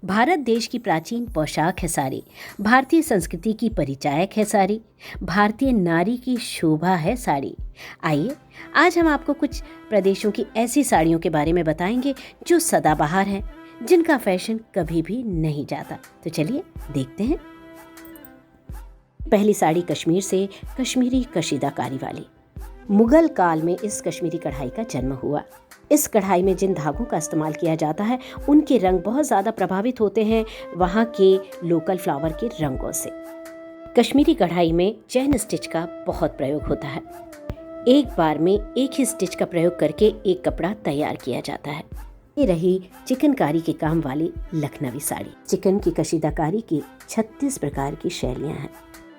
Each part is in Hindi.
भारत देश की प्राचीन पोशाक है साड़ी, भारतीय संस्कृति की परिचायक है साड़ी, भारतीय नारी की शोभा है साड़ी। आइए आज हम आपको कुछ प्रदेशों की ऐसी साड़ियों के बारे में बताएंगे जो सदाबहार हैं, जिनका फैशन कभी भी नहीं जाता। तो चलिए देखते हैं। पहली साड़ी कश्मीर से कश्मीरी कशीदाकारी वाली। मुगल काल में इस कश्मीरी कढ़ाई का जन्म हुआ। इस कढ़ाई में जिन धागों का इस्तेमाल किया जाता है उनके रंग बहुत ज़्यादा प्रभावित होते हैं वहाँ के लोकल फ्लावर के रंगों से। कश्मीरी कढ़ाई में चैन स्टिच का बहुत प्रयोग होता है। एक बार में एक ही स्टिच का प्रयोग करके एक कपड़ा तैयार किया जाता है। ये रही चिकनकारी के काम वाली लखनवी साड़ी। चिकन की कशीदाकारी की 36 प्रकार की शैलियाँ हैं।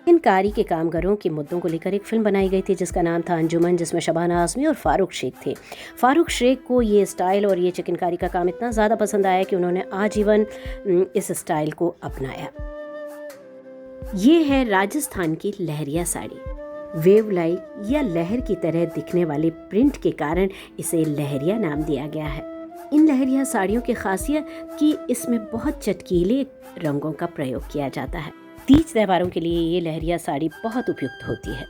चिकनकारी के कामगारों के मुद्दों को लेकर एक फिल्म बनाई गई थी जिसका नाम था अंजुमन, जिसमें शबाना आज़मी और फारूक शेख थे। फारूक शेख को ये स्टाइल और ये चिकनकारी का काम इतना ज़्यादा पसंद आया कि उन्होंने आजीवन इस स्टाइल को अपनाया। ये है राजस्थान की लहरिया साड़ी। वेव लाइक या लहर की तरह दिखने वाले प्रिंट के कारण इसे लहरिया नाम दिया गया है। इन लहरिया साड़ियों की खासियत कि इसमें बहुत चटकीले रंगों का प्रयोग किया जाता है। तीज त्योहारों के लिए ये लहरिया साड़ी बहुत उपयुक्त होती है।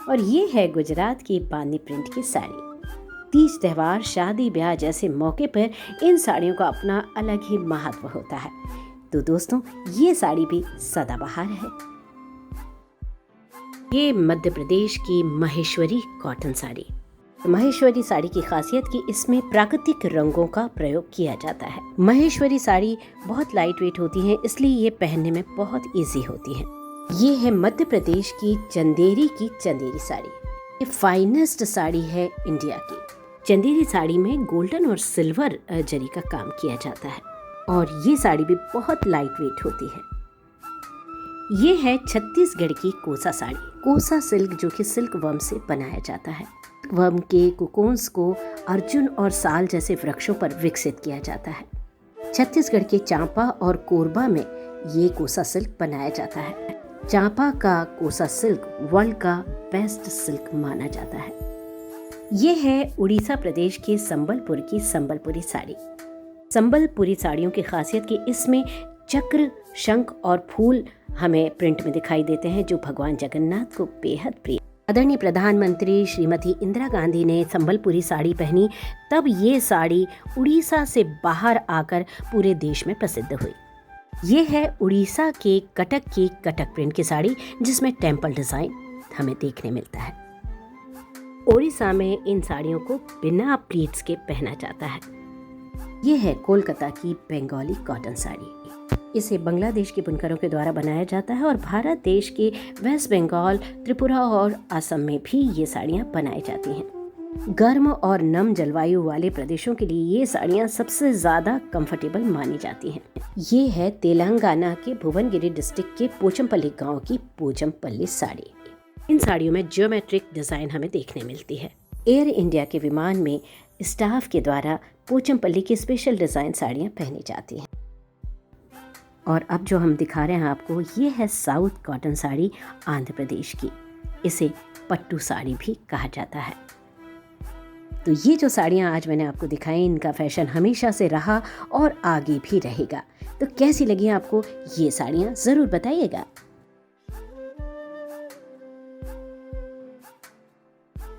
और ये है गुजरात की बांदी प्रिंट की साड़ी। तीज त्योहार, शादी ब्याह जैसे मौके पर इन साड़ियों का अपना अलग ही महत्व होता है। तो दोस्तों, ये साड़ी भी सदाबहार है। ये मध्य प्रदेश की महेश्वरी कॉटन साड़ी। महेश्वरी साड़ी की खासियत कि इसमें प्राकृतिक रंगों का प्रयोग किया जाता है। महेश्वरी साड़ी बहुत लाइट वेट होती है, इसलिए ये पहनने में बहुत इजी होती है। ये है मध्य प्रदेश की चंदेरी साड़ी। ये फाइनेस्ट साड़ी है इंडिया की। चंदेरी साड़ी में गोल्डन और सिल्वर जरी का काम किया जाता है और ये साड़ी भी बहुत लाइट वेट होती है। ये है छत्तीसगढ़ की कोसा साड़ी। कोसा सिल्क जो कि सिल्क वर्म से बनाया जाता है। वर्म के कोकोन्स को अर्जुन और साल जैसे वृक्षों पर विकसित किया जाता है। छत्तीसगढ़ के चांपा और कोरबा में ये कोसा सिल्क बनाया जाता है। चांपा का कोसा सिल्क वर्ल्ड का बेस्ट सिल्क माना जाता है। ये है उड़ीसा प्रदेश के संबलपुर की संबलपुरी साड़ी। संबलपुरी साड़ियों की खासियत कि इसमें चक्र, शंख और फूल हमें प्रिंट में दिखाई देते हैं जो भगवान जगन्नाथ को बेहद प्रिय। आदरणीय प्रधानमंत्री श्रीमती इंदिरा गांधी ने संबलपुरी साड़ी पहनी, तब ये साड़ी उड़ीसा से बाहर आकर पूरे देश में प्रसिद्ध हुई। ये है उड़ीसा के कटक की कटक प्रिंट की साड़ी जिसमें टेम्पल डिजाइन हमें देखने मिलता है। उड़ीसा में इन साड़ियों को बिना प्लीट्स के पहना जाता है। ये है कोलकाता की बंगाली कॉटन साड़ी। इसे बांग्लादेश के बुनकरों के द्वारा बनाया जाता है और भारत देश के वेस्ट बंगाल, त्रिपुरा और असम में भी ये साड़ियाँ बनाई जाती हैं। गर्म और नम जलवायु वाले प्रदेशों के लिए ये साड़ियाँ सबसे ज़्यादा कंफर्टेबल मानी जाती हैं। ये है तेलंगाना के भुवनगिरी डिस्ट्रिक्ट के पोचमपल्ली गांव की पोचमपल्ली साड़ी। इन साड़ियों में ज्योमेट्रिक डिज़ाइन हमें देखने मिलती है। एयर इंडिया के विमान में स्टाफ के द्वारा पोचमपल्ली की स्पेशल डिज़ाइन साड़ियाँ पहनी जाती हैं। और अब जो हम दिखा रहे हैं आपको, ये है साउथ कॉटन साड़ी आंध्र प्रदेश की। इसे पट्टू साड़ी भी कहा जाता है। तो ये जो साड़ियाँ आज मैंने आपको दिखाई, इनका फैशन हमेशा से रहा और आगे भी रहेगा। तो कैसी लगी आपको ये साड़ियाँ, ज़रूर बताइएगा।